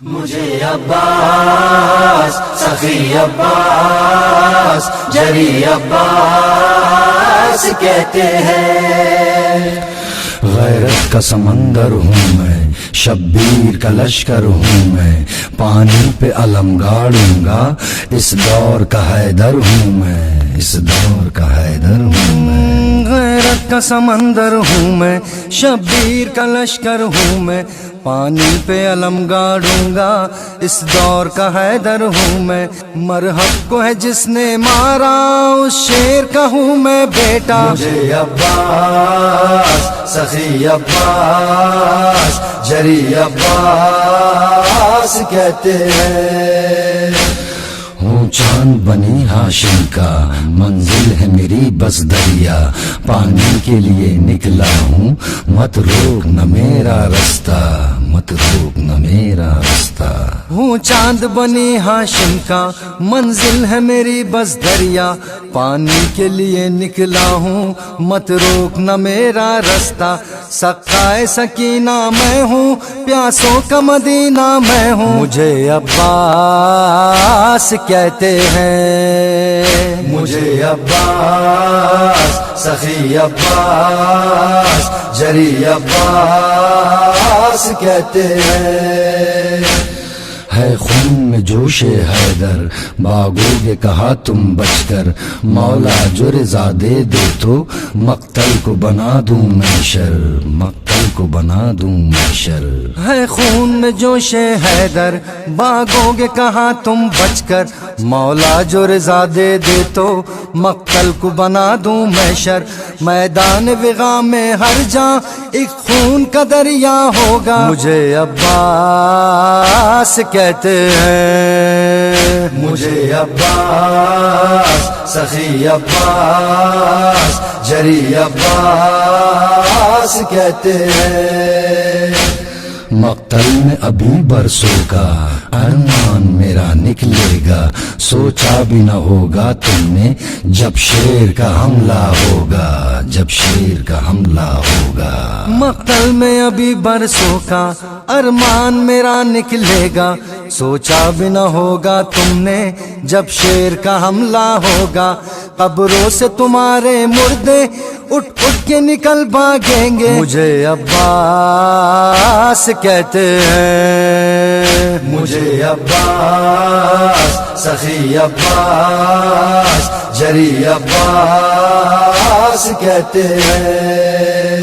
مجھے عباس سخی عباس جری عباس کہتے ہیں۔ غیرت کا سمندر ہوں میں، شبیر کا لشکر ہوں میں، پانی پہ علم گاڑوں گا، اس دور کا حیدر ہوں میں، اس دور کا حیدر ہوں میں۔ غیرت کا سمندر ہوں میں، شبیر کا لشکر ہوں میں، پانی پہ علم گاڑوں گا، اس دور کا حیدر ہوں میں۔ مرحب کو ہے جس نے مارا، اس شیر کا ہوں میں بیٹا۔ مجھے عباس سخی عباس جری عباس کہتے ہیں۔ ہوں چاند بنی ہاشم کا، منزل ہے میری بس دریا، پانی کے لیے نکلا ہوں، مت روک نہ میرا رستہ، مت روک نہ میرا رستہ۔ ہوں چاند بنی ہاشم کا، منزل ہے میری بس دریا، پانی کے لیے نکلا ہوں، مت روک نہ میرا رستہ۔ سقائے سکینہ میں ہوں، پیاسوں کا مدینہ میں ہوں، مجھے عباس کہتے ہیں۔ مجھے عباس سخی عباس جری عباس کہتے ہیں۔ ہے خون میں جوش حیدر، باغو گے کہا تم بچ کر، مولا جو رضا دے دے تو مقتل کو بنا دوں محشر، مقتل کو بنا دوں محشر۔ ہے خون میں جوش حیدر، باغو گے کہا تم بچ کر، مولا جو رضا دے دے تو مقتل کو بنا دوں محشر۔ میدان وغا میں ہر جاں ایک خون کا دریا ہوگا، مجھے عباس کہتے ہیں۔ مجھے عباس سخی عباس جری عباس کہتے ہیں۔ مقتل میں ابھی برسوں کا ارمان میرا نکلے گا، سوچا بھی نہ ہوگا تم نے جب شیر کا حملہ ہوگا، جب شیر کا حملہ ہوگا۔ مقتل میں ابھی برسوں کا ارمان میرا نکلے گا، سوچا بھی نہ ہوگا تم نے جب شیر کا حملہ ہوگا۔ قبروں سے تمہارے مردے اٹھ اٹھ کے نکل بھاگیں گے، مجھے عباس کہتے ہیں۔ مجھے عباس سخی عباس جری عباس کہتے ہیں۔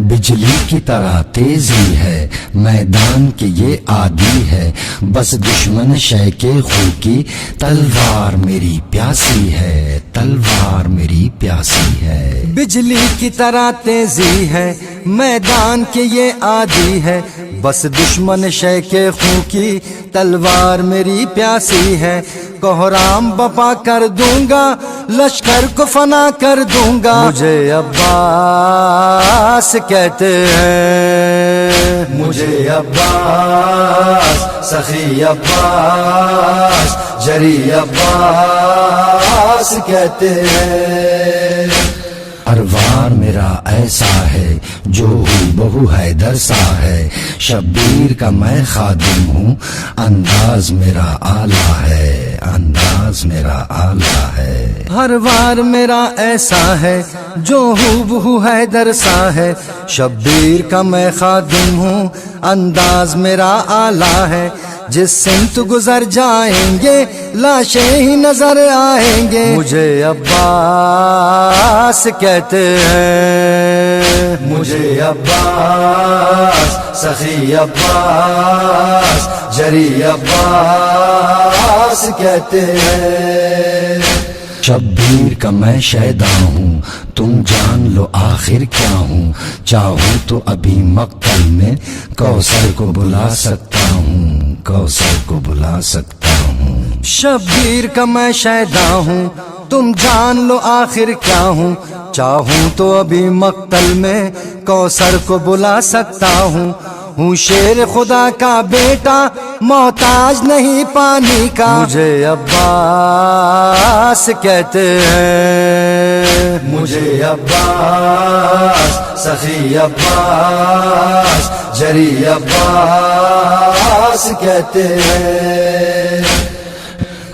بجلی کی طرح تیزی ہے میدان کے یہ عادی ہے، بس دشمن شے کے خو کی تلوار میری پیاسی ہے، تلوار میری پیاسی ہے۔ بجلی کی طرح تیزی ہے میدان کے یہ عادی ہے، بس دشمن شے کے خو کی تلوار میری پیاسی ہے۔ کوہرام بپا کر دوں گا، لشکر کو فنا کر دوں گا، مجھے عباس کہتے ہیں۔ مجھے عباس سخی عباس جری عباس کہتے ہیں۔ اروار میرا ایسا ہے جو بہو حیدر سا ہے، شبیر کا میں خادم ہوں، انداز میرا اعلیٰ ہے، انداز میرا اعلیٰ ہے۔ ہر وار میرا ایسا ہے جو بہو حیدر سا ہے، شبیر کا میں خادم ہوں، انداز میرا اعلیٰ ہے۔ جس سمت گزر جائیں گے لاشیں ہی نظر آئیں گے، مجھے عباس کہتے ہیں۔ مجھے عباس سخی عباس جری عباس کہتے ہیں۔ شبیر کا میں شیدا ہوں، تم جان لو آخر کیا ہوں، چاہوں تو ابھی مقتل میں کوثر کو بلا سکتا ہوں، کوثر کو بلا سکتا ہوں۔ شبیر کا میں شیدا ہوں، تم جان لو آخر کیا ہوں، چاہوں تو ابھی مقتل میں کوثر کو بلا سکتا ہوں۔ ہوں شیر خدا کا بیٹا، محتاج نہیں پانی کا، مجھے عباس کہتے ہیں۔ مجھے عباس سخی عباس جری عباس کہتے ہیں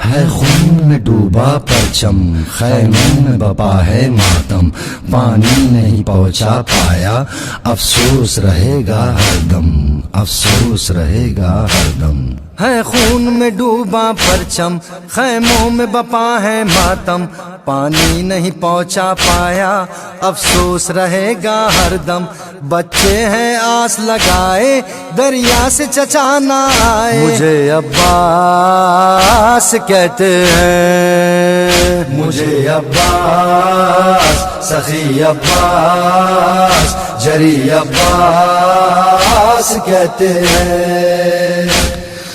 ہے خون میں ڈوبا پرچم خیموں میں بپا ہے ماتم پانی نہیں پہنچا پایا افسوس رہے گا ہر دم افسوس رہے گا ہر دم ہے خون میں ڈوبا پرچم خیموں میں بپا ہے ماتم پانی نہیں پہنچا پایا افسوس رہے گا ہر دم بچے ہیں آس لگائے دریا سے چچا نہ آئے مجھے عباس کہتے ہیں مجھے عباس سخی عباس جری عباس کہتے ہیں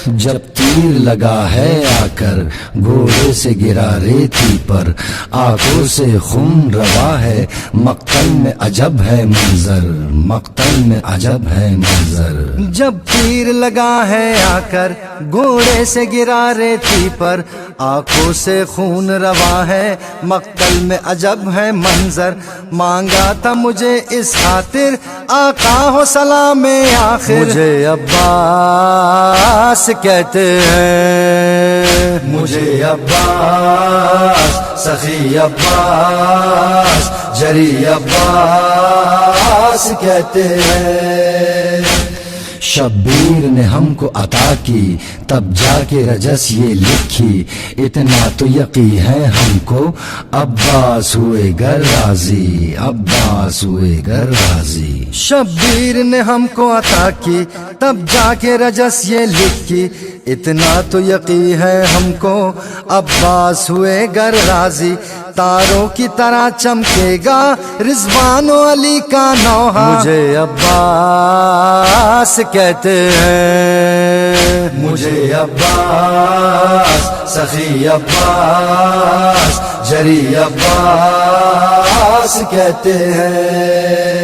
جب تیر لگا ہے آ کر گھوڑے سے گرا ریتی پر آنکھوں سے خون روا ہے مقتل میں عجب ہے منظر مقتل میں عجب ہے منظر جب تیر لگا ہے آ کر گھوڑے سے گرا ریتی پر آنکھوں سے خون روا ہے مقتل میں عجب ہے منظر مانگا تھا مجھے اس خاطر آقا ہو سلام آخر مجھے عباس کہتے ہیں مجھے عباس سخی عباس جری عباس کہتے ہیں شبیر نے ہم کو عطا کی تب جا کے رجس یہ لکھی اتنا تو یقین ہے ہم کو عباس ہوئے گر راضی عباس ہوئے گر راضی شبیر نے ہم کو عطا کی تب جا کے رجس یہ لکھی اتنا تو یقین ہے ہم کو عباس ہوئے گر راضی تاروں کی طرح چمکے گا رضوان و علی کا نوحہ مجھے عباس کہتے ہیں مجھے عباس سخی عباس جری عباس کہتے ہیں